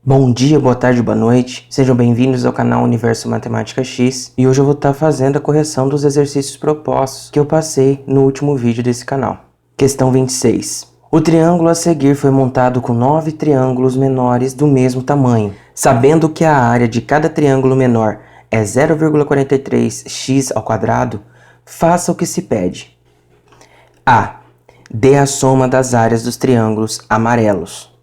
Bom dia, boa tarde, boa noite. Sejam bem-vindos ao canal Universo Matemática X e hoje eu vou estar fazendo a correção dos exercícios propostos que eu passei no último vídeo desse canal. Questão 26. O triângulo a seguir foi montado com 9 triângulos menores do mesmo tamanho. Sabendo que a área de cada triângulo menor é 0,43x², faça o que se pede. A. Dê a soma das áreas dos triângulos amarelos.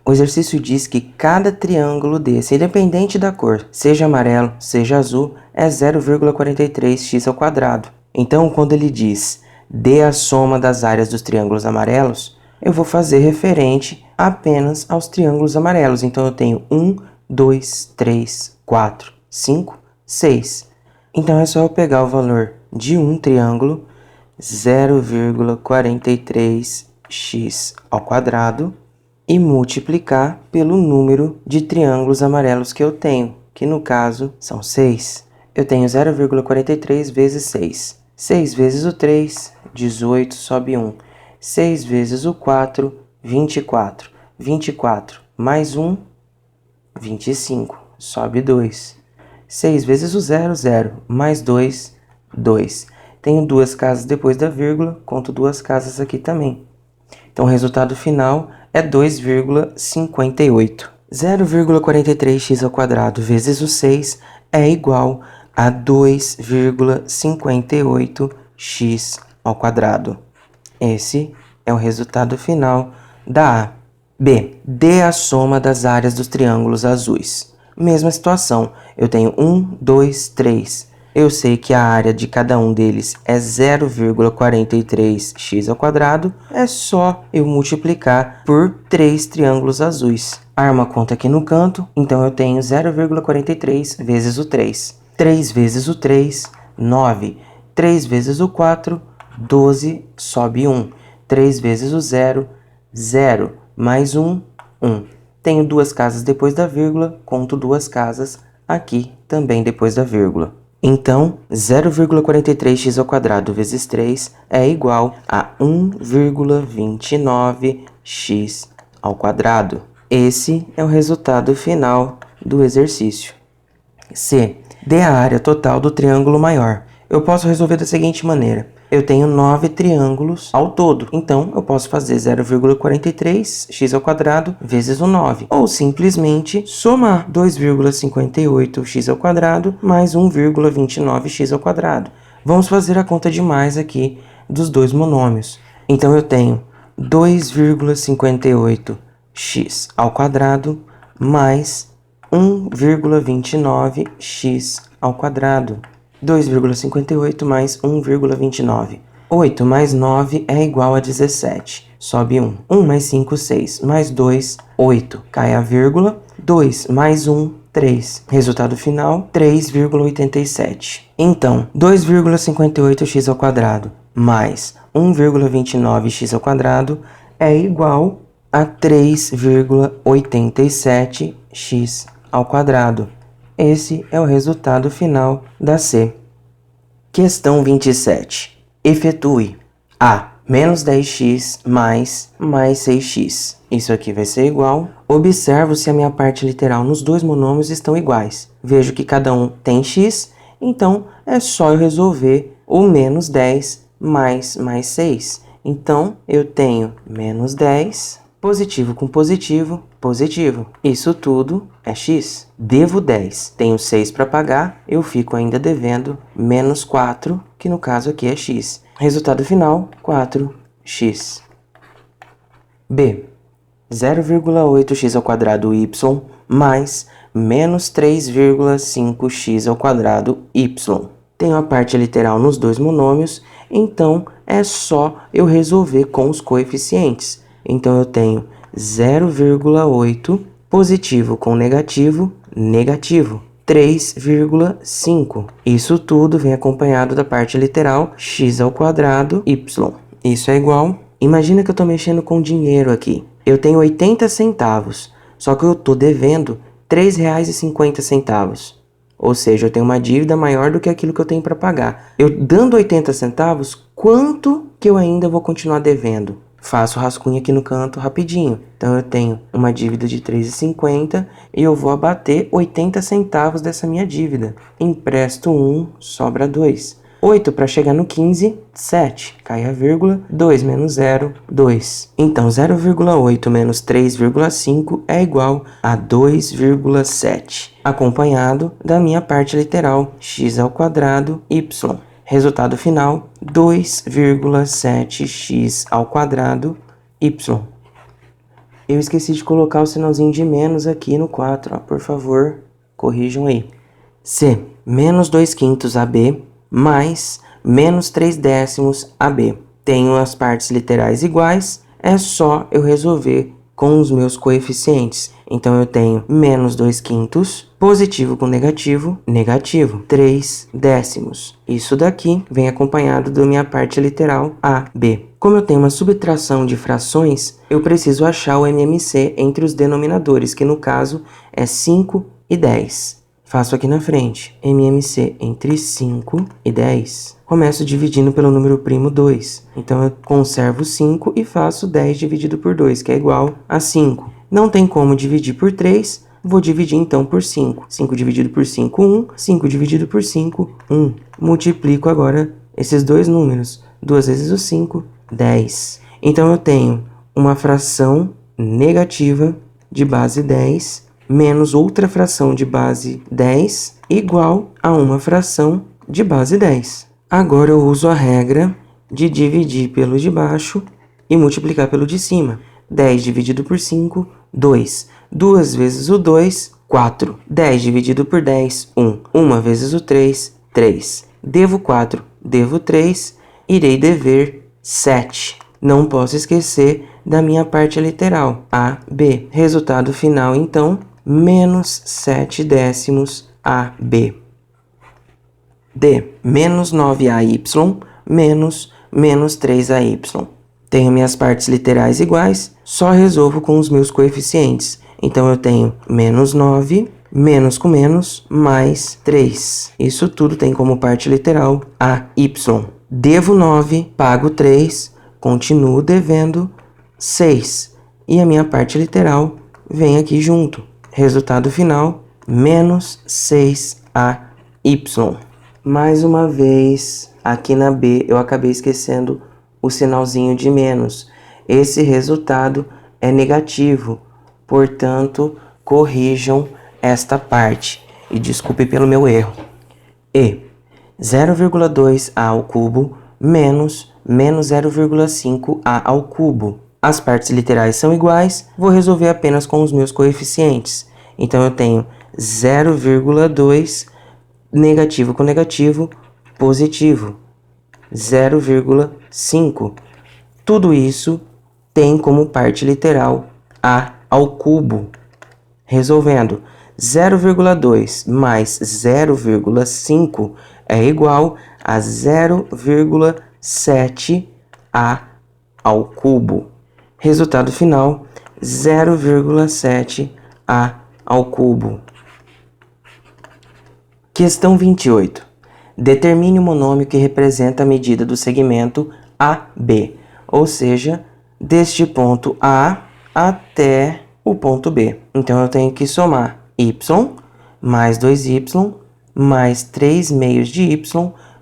O exercício diz que cada triângulo desse, independente da cor, seja amarelo, seja azul, é 0,43x². Então, quando ele diz dê a soma das áreas dos triângulos amarelos, eu vou fazer referente apenas aos triângulos amarelos. Então, eu tenho 1, 2, 3, 4, 5, 6. Então, é só eu pegar o valor de um triângulo, 0,43x², e multiplicar pelo número de triângulos amarelos que eu tenho, que no caso são 6. Eu tenho 0,43 vezes 6. 6 vezes o 3, 18, sobe 1. 6 vezes o 4, 24. 24 mais 1, 25, sobe 2. 6 vezes o 0, 0, mais 2, 2. Tenho duas casas depois da vírgula, conto duas casas aqui também. Então, o resultado final é 2,58. 0,43x² vezes o 6 é igual a 2,58x². Esse é o resultado final da A. B. Dê a soma das áreas dos triângulos azuis. Mesma situação, eu tenho 1, 2, 3. Eu sei que a área de cada um deles é 0,43x², é só eu multiplicar por 3 triângulos azuis. Arma a conta aqui no canto, então eu tenho 0,43 vezes o 3. 3 vezes o 3, 9. 3 vezes o 4, 12, sobe 1. 3 vezes o 0, 0. Mais 1, 1. Tenho duas casas depois da vírgula, conto duas casas aqui também depois da vírgula. Então, 0,43x² vezes 3 é igual a 1,29x². Esse é o resultado final do exercício. C. Dê a área total do triângulo maior. Eu posso resolver da seguinte maneira. Eu tenho 9 triângulos ao todo, então eu posso fazer 0,43x² vezes o 9, ou simplesmente somar 2,58x² mais 1,29x². Vamos fazer a conta de mais aqui dos dois monômios. Então eu tenho 2,58x² mais 1,29x². 2,58 mais 1,29. 8 mais 9 é igual a 17. Sobe 1. 1 mais 5, 6. Mais 2, 8. Cai a vírgula. 2 mais 1, 3. Resultado final, 3,87. Então, 2,58x² mais 1,29x² é igual a 3,87x². Esse é o resultado final da C. Questão 27. Efetue A. Menos 10x mais 6x. Isso aqui vai ser igual. Observo se a minha parte literal nos dois monômios estão iguais. Vejo que cada um tem x, então é só eu resolver o menos 10 mais 6. Então, eu tenho menos 10... Positivo com positivo, positivo. Isso tudo é x. Devo 10. Tenho 6 para pagar, eu fico ainda devendo menos 4, que no caso aqui é x. Resultado final, 4x. B. 0,8x² y mais menos 3,5x² y. Tenho a parte literal nos dois monômios, então é só eu resolver com os coeficientes. Então, eu tenho 0,8 positivo com negativo, negativo. 3,5. Isso tudo vem acompanhado da parte literal x² y. Isso é igual... Imagina que eu estou mexendo com dinheiro aqui. Eu tenho 80 centavos, só que eu estou devendo R$ 3,50. Ou seja, eu tenho uma dívida maior do que aquilo que eu tenho para pagar. Eu dando 80 centavos, quanto que eu ainda vou continuar devendo? faço rascunho aqui no canto rapidinho. Então eu tenho uma dívida de R$ 3,50 e eu vou abater 80 centavos dessa minha dívida. Empresto 1, sobra 2. 8 para chegar no 15, 7. Cai a vírgula, 2 menos 0, 2. Então 0,8 menos 3,5 é igual a 2,7. Acompanhado da minha parte literal, x ao quadrado, y. Resultado final, 2,7x ao quadrado, y. Eu esqueci de colocar o sinalzinho de menos aqui no 4, ó. Por favor, corrijam aí. C, menos 2/5 AB, mais menos 3/10 AB. Tenho as partes literais iguais, é só eu resolver com os meus coeficientes. Então eu tenho menos 2/5, positivo com negativo, negativo, 3/10. Isso daqui vem acompanhado da minha parte literal AB. Como eu tenho uma subtração de frações, eu preciso achar o MMC entre os denominadores, que no caso é 5 e 10. Faço aqui na frente, MMC entre 5 e 10. Começo dividindo pelo número primo 2. Então, eu conservo 5 e faço 10 dividido por 2, que é igual a 5. Não tem como dividir por 3, vou dividir então por 5. 5 dividido por 5, 1. 5 dividido por 5, 1. Multiplico agora esses dois números. 2 vezes o 5, 10. Então, eu tenho uma fração negativa de base 10 menos outra fração de base 10 igual a uma fração de base 10. Agora eu uso a regra de dividir pelo de baixo e multiplicar pelo de cima. 10 dividido por 5, 2. 2 vezes o 2, 4. 10 dividido por 10, 1. 1 vezes o 3, 3. Devo 4, devo 3, irei dever 7. Não posso esquecer da minha parte literal, AB. Resultado final, então, menos 7/10 AB. D, menos 9AY menos 3AY. Tenho minhas partes literais iguais, só resolvo com os meus coeficientes. Então, eu tenho menos 9, menos com menos, mais 3. Isso tudo tem como parte literal AY. Devo 9, pago 3, continuo devendo 6. E a minha parte literal vem aqui junto. Resultado final, menos 6AY. Mais uma vez, aqui na B, eu acabei esquecendo o sinalzinho de menos. Esse resultado é negativo, portanto, corrijam esta parte. E desculpe pelo meu erro. E, 0,2A ao cubo menos 0,5A ao cubo. As partes literais são iguais, vou resolver apenas com os meus coeficientes. Então, eu tenho 0,2 negativo com negativo, positivo, 0,5. Tudo isso tem como parte literal A ao cubo. Resolvendo, 0,2 mais 0,5 é igual a 0,7A ao cubo. Resultado final, 0,7A ao cubo. Questão 28. Determine o monômio que representa a medida do segmento AB, ou seja, deste ponto A até o ponto B. Então, eu tenho que somar y mais 2y mais 3 meios de y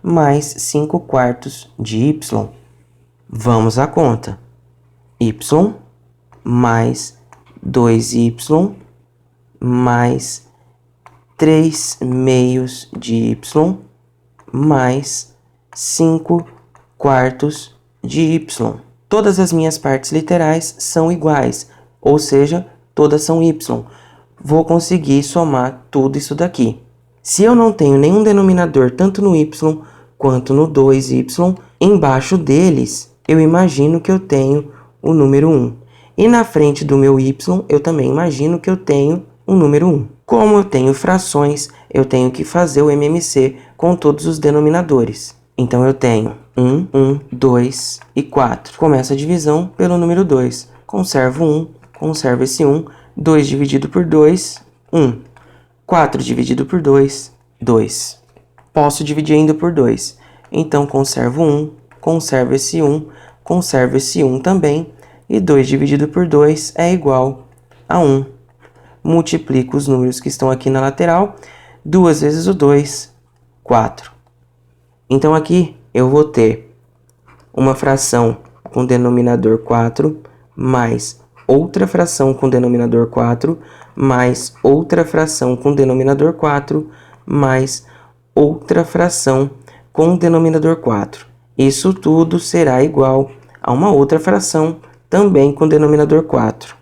mais 5 quartos de y. Vamos à conta. Y mais 2y mais 3 meios de y mais 5 quartos de y. Todas as minhas partes literais são iguais, ou seja, todas são y. Vou conseguir somar tudo isso daqui. Se eu não tenho nenhum denominador tanto no y quanto no 2y, embaixo deles eu imagino que eu tenho o número 1. E na frente do meu y eu também imagino que eu tenho o número 1. Como eu tenho frações, eu tenho que fazer o MMC com todos os denominadores. Então, eu tenho 1, 1, 2 e 4. Começo a divisão pelo número 2. Conservo 1, conservo esse 1. 2 dividido por 2, 1. 4 dividido por 2, 2. Posso dividir ainda por 2. Então, conservo 1, conservo esse 1. conservo esse 1 também, e 2 dividido por 2 é igual a 1. Multiplico os números que estão aqui na lateral, 2 vezes o 2, 4. Então aqui eu vou ter uma fração com denominador 4, mais outra fração com denominador 4, mais outra fração com denominador 4, mais outra fração com denominador 4. Isso tudo será igual a uma outra fração também com denominador 4.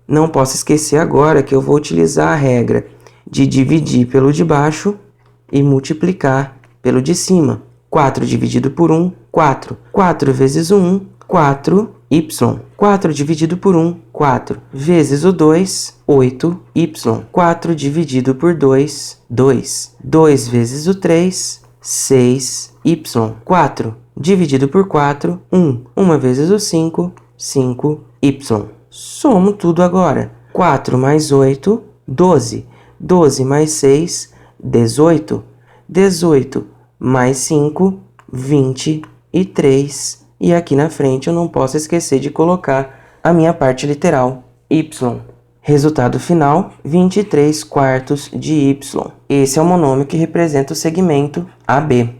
Não posso esquecer agora que eu vou utilizar a regra de dividir pelo de baixo e multiplicar pelo de cima. 4 dividido por 1, 4. 4 vezes o 1, 4y. 4 dividido por 1, 4. Vezes o 2, 8y. 4 dividido por 2, 2. 2 vezes o 3, 6y. 4 dividido por 4, 1. 1 vezes o 5, 5y. Somo tudo agora. 4 mais 8, 12. 12 mais 6, 18. 18 mais 5, 23. E aqui na frente eu não posso esquecer de colocar a minha parte literal, y. Resultado final, 23 quartos de y. Esse é o monômio que representa o segmento AB.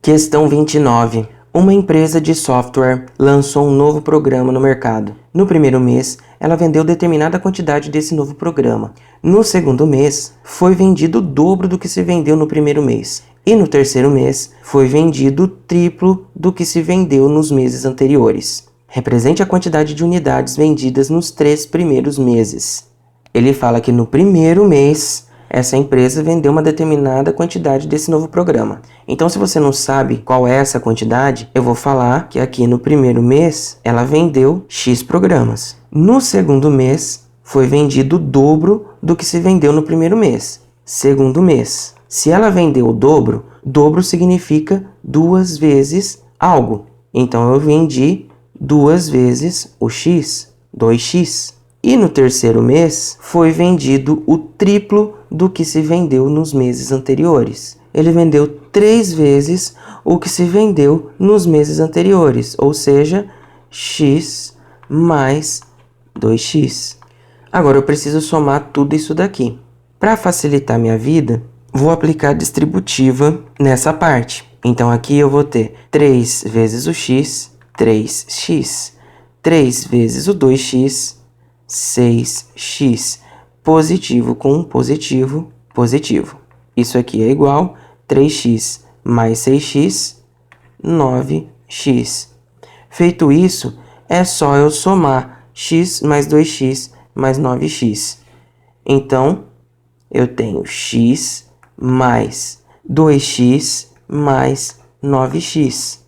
Questão 29. Uma empresa de software lançou um novo programa no mercado. No primeiro mês, ela vendeu determinada quantidade desse novo programa. No segundo mês, foi vendido o dobro do que se vendeu no primeiro mês. E no terceiro mês, foi vendido o triplo do que se vendeu nos meses anteriores. Represente a quantidade de unidades vendidas nos 3 primeiros meses. Ele fala que no primeiro mês, essa empresa vendeu uma determinada quantidade desse novo programa. Então, se você não sabe qual é essa quantidade, eu vou falar que aqui no primeiro mês, ela vendeu X programas. No segundo mês, foi vendido o dobro do que se vendeu no primeiro mês. Segundo mês. Se ela vendeu o dobro significa 2 vezes algo. Então, eu vendi 2 vezes o X, 2x. E no terceiro mês, foi vendido o triplo do que se vendeu nos meses anteriores. Ele vendeu 3 vezes o que se vendeu nos meses anteriores, ou seja, x mais 2x. Agora eu preciso somar tudo isso daqui. Para facilitar minha vida, vou aplicar a distributiva nessa parte. Então aqui eu vou ter 3 vezes o x, 3x. 3 vezes o 2x, 6x. Positivo com positivo, positivo. Isso aqui é igual a 3x mais 6x, 9x. Feito isso, é só eu somar x mais 2x mais 9x. Então, eu tenho x mais 2x mais 9x,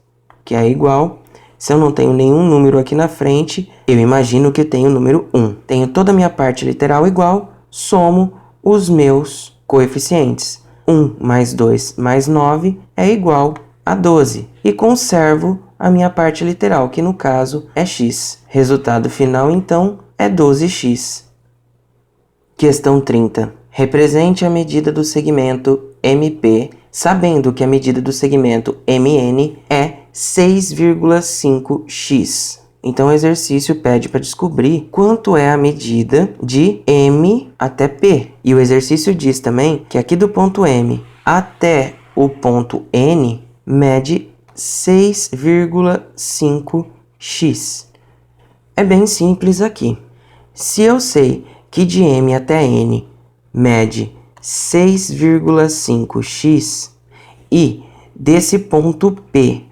que é igual. Se eu não tenho nenhum número aqui na frente, eu imagino que tenho o número 1. Tenho toda a minha parte literal igual, somo os meus coeficientes. 1 mais 2 mais 9 é igual a 12. E conservo a minha parte literal, que no caso é x. Resultado final, então, é 12x. Questão 30. Represente a medida do segmento MP, sabendo que a medida do segmento MN é 6,5x. Então, o exercício pede para descobrir quanto é a medida de M até P. E o exercício diz também que aqui do ponto M até o ponto N mede 6,5x. É bem simples aqui. Se eu sei que de M até N mede 6,5x e desse ponto P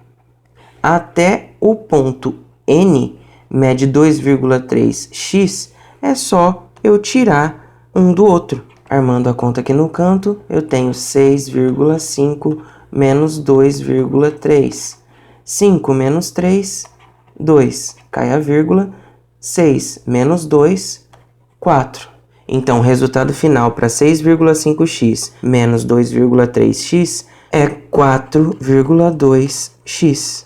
até o ponto N mede 2,3x, é só eu tirar um do outro. Armando a conta aqui no canto, eu tenho 6,5 menos 2,3. 5 menos 3, 2. Cai a vírgula. 6 menos 2, 4. Então, o resultado final para 6,5x menos 2,3x é 4,2x.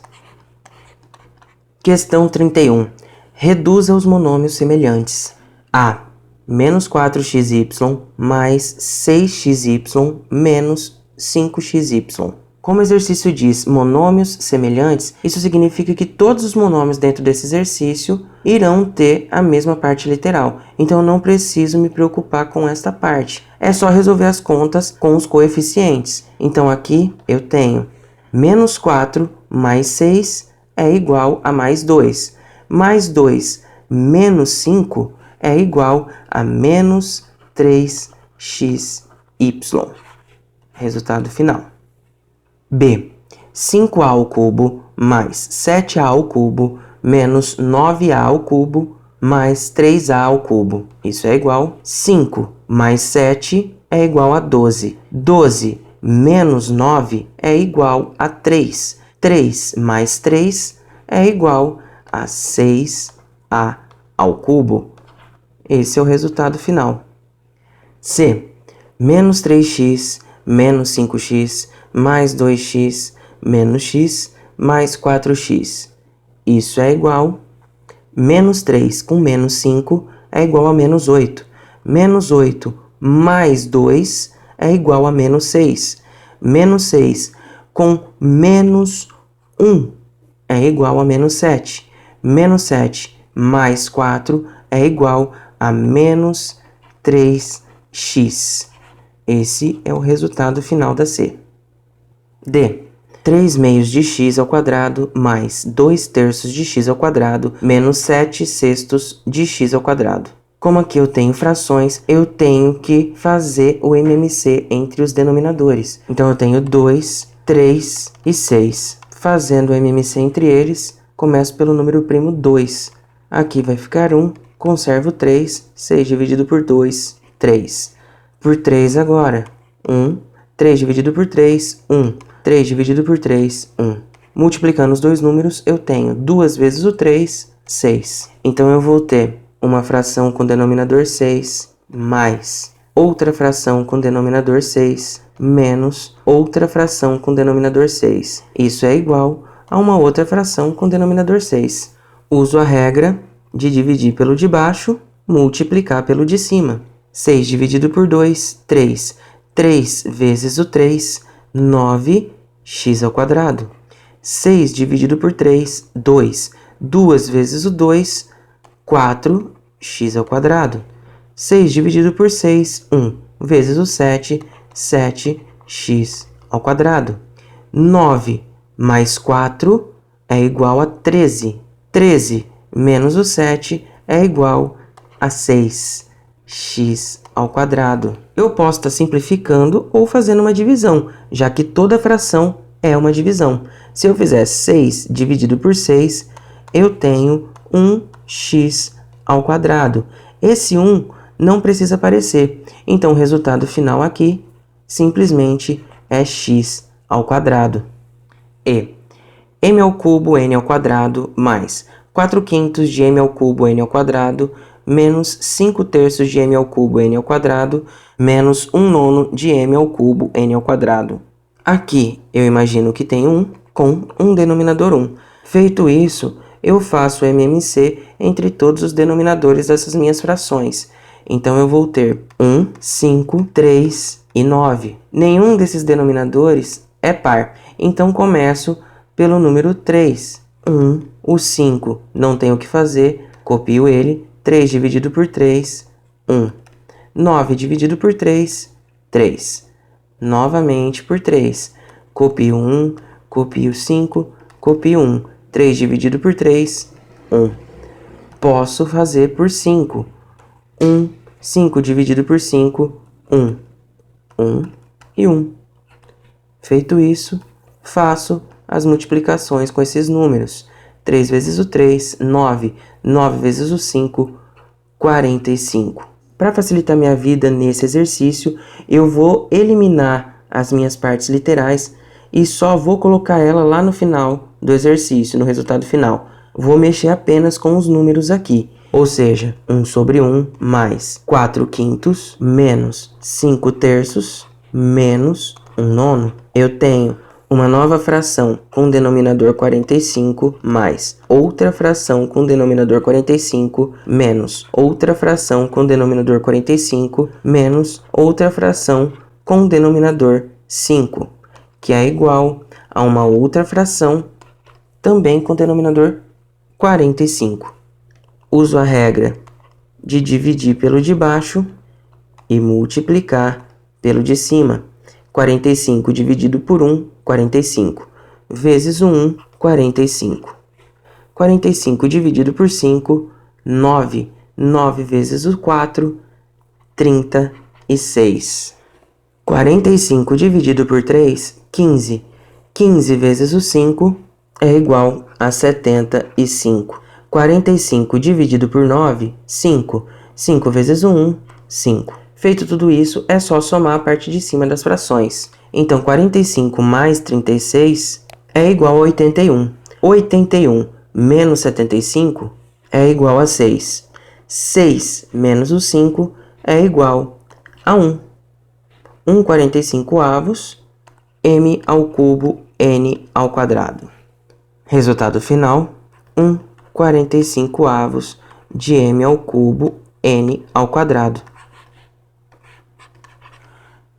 Questão 31. Reduza os monômios semelhantes. A. Menos 4xy mais 6xy menos 5xy. Como o exercício diz monômios semelhantes, isso significa que todos os monômios dentro desse exercício irão ter a mesma parte literal. Então, eu não preciso me preocupar com esta parte. É só resolver as contas com os coeficientes. Então, aqui eu tenho menos 4 mais 6 é igual a mais 2. Mais 2 menos 5 é igual a menos 3xy. Resultado final. B. 5a ao cubo mais 7a ao cubo menos 9a ao cubo mais 3a ao cubo. Isso é igual a 5 mais 7 é igual a 12. 12 menos 9 é igual a 3. 3 mais 3 é igual a 6a ao cubo. Esse é o resultado final. C. Menos 3x menos 5x mais 2x menos x mais 4x. Isso é igual a menos 3 com menos 5 é igual a menos 8. Menos 8 mais 2 é igual a menos 6. Menos 6 com menos 1 é igual a menos 7. Menos 7 mais 4 é igual a menos 3x. Esse é o resultado final da C. D. 3 meios de x ao quadrado mais 2 terços de x ao quadrado menos 7 sextos de x ao quadrado. Como aqui eu tenho frações, eu tenho que fazer o MMC entre os denominadores. Então, eu tenho 2, 3 e 6. Fazendo o MMC entre eles, começo pelo número primo 2. Aqui vai ficar 1, conservo 3, 6 dividido por 2, 3. Por 3 agora, 1, 3 dividido por 3, 1. 3 dividido por 3, 1. Multiplicando os dois números, eu tenho 2 vezes o 3, 6. Então, eu vou ter uma fração com denominador 6, mais outra fração com denominador 6, menos outra fração com denominador 6. Isso é igual a uma outra fração com denominador 6. Uso a regra de dividir pelo de baixo, multiplicar pelo de cima. 6 dividido por 2, 3. 3 vezes o 3, 9x ao quadrado. 6 dividido por 3, 2. 2 vezes o 2, 4x ao quadrado. 6 dividido por 6, 1. Vezes o 7, 7x ao quadrado. 9 mais 4 é igual a 13. 13 menos o 7 é igual a 6x ao quadrado. Eu posso estar simplificando ou fazendo uma divisão, já que toda fração é uma divisão. Se eu fizer 6 dividido por 6, eu tenho 1x ao quadrado. Esse 1 não precisa aparecer, então o resultado final aqui simplesmente é x ao quadrado. E m ao cubo n ao quadrado mais 4/5 de m ao cubo n ao quadrado menos 5/3 de m ao cubo n ao quadrado, menos 1/9 de m ao cubo n ao quadrado. Aqui eu imagino que tem 1 com um denominador 1. Feito isso, eu faço o MMC entre todos os denominadores dessas minhas frações. Então, eu vou ter 1, 5, 3 e 9. Nenhum desses denominadores é par. Então, começo pelo número 3. 1, o 5 não tem o que fazer, copio ele. 3 dividido por 3, 1. 9 dividido por 3, 3. Novamente por 3. Copio 1, copio 5, copio 1. 3 dividido por 3, 1. Posso fazer por 5. 1, 5 dividido por 5, 1. 1 e 1. Feito isso, faço as multiplicações com esses números. 3 vezes o 3, 9. 9 vezes o 5, 45. Para facilitar minha vida nesse exercício, eu vou eliminar as minhas partes literais e só vou colocar ela lá no final do exercício, no resultado final. Vou mexer apenas com os números aqui. Ou seja, 1 sobre 1 mais 4/5 menos 5/3 menos 1/9. Eu tenho uma nova fração com denominador 45 mais outra fração com denominador 45 menos outra fração com denominador 45 menos outra fração com denominador 5, que é igual a uma outra fração, também com denominador 45. Uso a regra de dividir pelo de baixo e multiplicar pelo de cima. 45 dividido por 1, 45. Vezes o 1, 45. 45 dividido por 5, 9. 9 vezes o 4, 36. 45 dividido por 3, 15. 15 vezes o 5 é igual a 75. 45 dividido por 9, 5. 5 vezes o 1, 5. Feito tudo isso, é só somar a parte de cima das frações. Então, 45 mais 36 é igual a 81. 81 menos 75 é igual a 6. 6 menos o 5 é igual a 1. 1/45 m ao cubo n ao quadrado. Resultado final, 1/45 de m ao cubo n ao quadrado.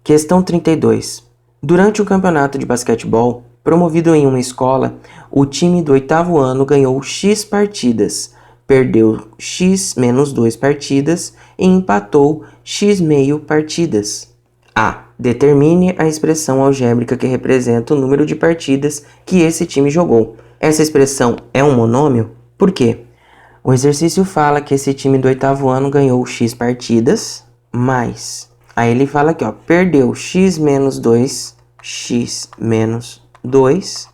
Questão 32. Durante o campeonato de basquetebol, promovido em uma escola, o time do 8º ano ganhou X partidas, perdeu X menos 2 partidas e empatou X meio partidas. A. Determine a expressão algébrica que representa o número de partidas que esse time jogou. Essa expressão é um monômio? Por quê? O exercício fala que esse time do 8º ano ganhou X partidas, mais... Aí ele fala aqui, ó, perdeu X menos 2, X menos 2,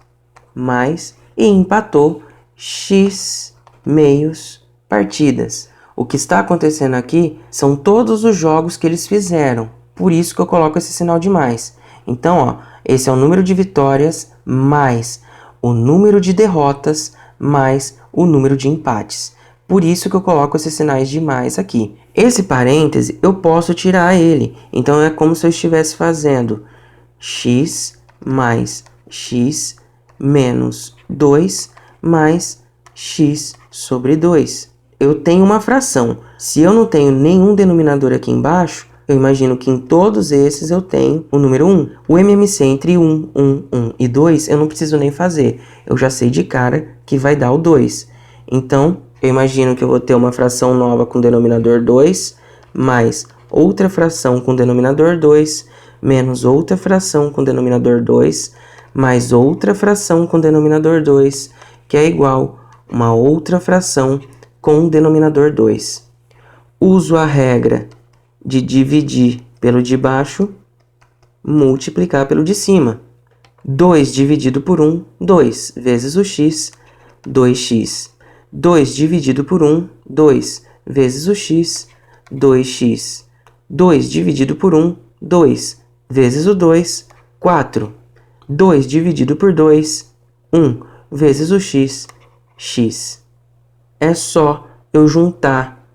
mais, e empatou X meios partidas. O que está acontecendo aqui são todos os jogos que eles fizeram. Por isso que eu coloco esse sinal de mais. Então, ó, esse é o número de vitórias mais o número de derrotas mais o número de empates. Por isso que eu coloco esses sinais de mais aqui. Esse parêntese, eu posso tirar ele. Então, é como se eu estivesse fazendo x mais x menos 2 mais x sobre 2. Eu tenho uma fração. Se eu não tenho nenhum denominador aqui embaixo, eu imagino que em todos esses eu tenho o número 1. O MMC entre 1, 1, 1 e 2 eu não preciso nem fazer. Eu já sei de cara que vai dar o 2. Então, eu imagino que eu vou ter uma fração nova com denominador 2, mais outra fração com denominador 2, menos outra fração com denominador 2, mais outra fração com denominador 2, que é igual a uma outra fração com denominador 2. Uso a regra de dividir pelo de baixo, multiplicar pelo de cima. 2 dividido por 1, 2, vezes o x, 2x. 2 dividido por 1, 2, vezes o x, 2x. 2 dividido por 1, 2, vezes o 2, 4. 2 dividido por 2, 1, vezes o x, x. É só eu juntar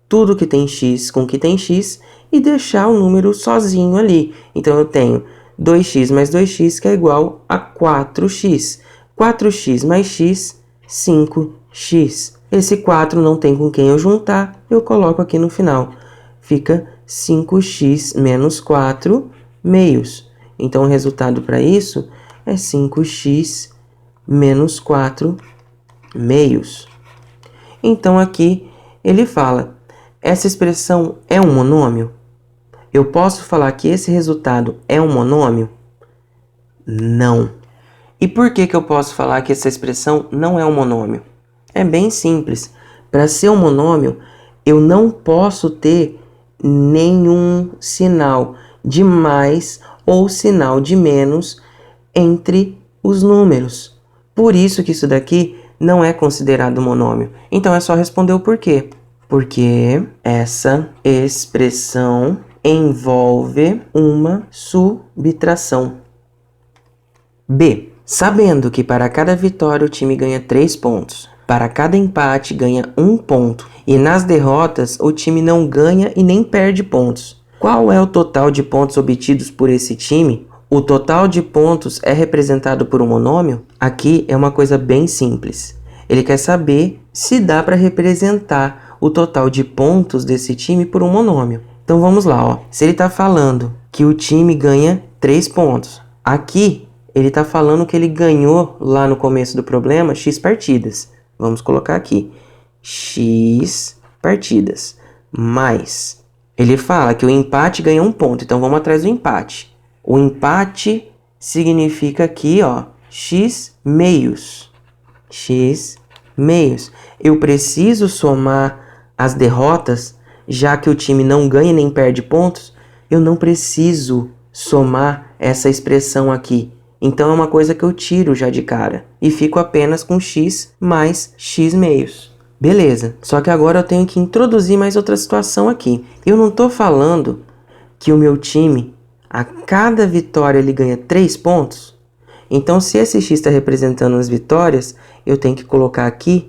tudo que tem x com que tem x e deixar o número sozinho ali. Então, eu tenho 2x mais 2x, que é igual a 4x. 4x mais x, 5x. Esse 4 não tem com quem eu juntar, eu coloco aqui no final. Fica 5x menos 4 meios. Então, o resultado para isso é 5x menos 4 meios. Então, aqui ele fala, essa expressão é um monômio? Eu posso falar que esse resultado é um monômio? Não. E por que eu posso falar que essa expressão não é um monômio? É bem simples. Para ser um monômio, eu não posso ter nenhum sinal de mais ou sinal de menos entre os números. Por isso que isso daqui não é considerado monômio. Então, é só responder o porquê. Porque essa expressão envolve uma subtração. B. Sabendo que para cada vitória o time ganha 3 pontos, para cada empate ganha 1 ponto, e nas derrotas o time não ganha e nem perde pontos. Qual é o total de pontos obtidos por esse time? O total de pontos é representado por um monômio? Aqui é uma coisa bem simples. Ele quer saber se dá para representar o total de pontos desse time por um monômio. Então vamos lá, ó. Se ele está falando que o time ganha 3 pontos, aqui ele está falando que ele ganhou lá no começo do problema x partidas. Vamos colocar aqui, x partidas, mais. Ele fala que o empate ganha 1 ponto, então vamos atrás do empate. O empate significa aqui, ó, x meios. X meios. Eu preciso somar as derrotas, já que o time não ganha nem perde pontos, eu não preciso somar essa expressão aqui. Então é uma coisa que eu tiro já de cara e fico apenas com x mais x meios. Beleza, só que agora eu tenho que introduzir mais outra situação aqui. Eu não estou falando que o meu time, a cada vitória, ele ganha 3 pontos. Então, se esse x está representando as vitórias, eu tenho que colocar aqui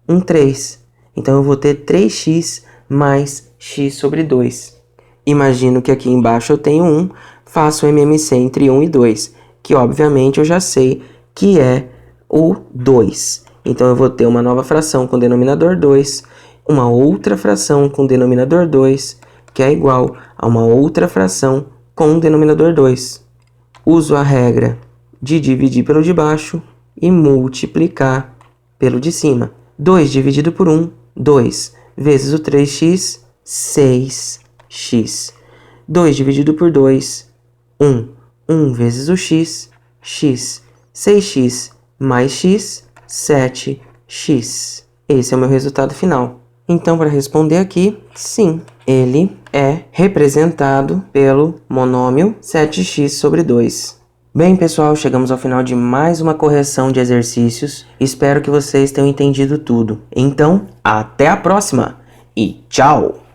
um 3. Então, eu vou ter 3x mais x sobre 2. Imagino que aqui embaixo eu tenho 1, faço o MMC entre 1 e 2, que obviamente eu já sei que é o 2. Então, eu vou ter uma nova fração com denominador 2, uma outra fração com denominador 2, que é igual a uma outra fração com denominador 2. Uso a regra de dividir pelo de baixo e multiplicar pelo de cima. 2 dividido por 1, 2, vezes o 3x, 6x. 2 dividido por 2, 1. 1 vezes o x, x. 6x mais x, 7x. Esse é o meu resultado final. Então, para responder aqui, sim, ele é representado pelo monômio 7x sobre 2. Bem, pessoal, chegamos ao final de mais uma correção de exercícios. Espero que vocês tenham entendido tudo. Então, até a próxima e tchau!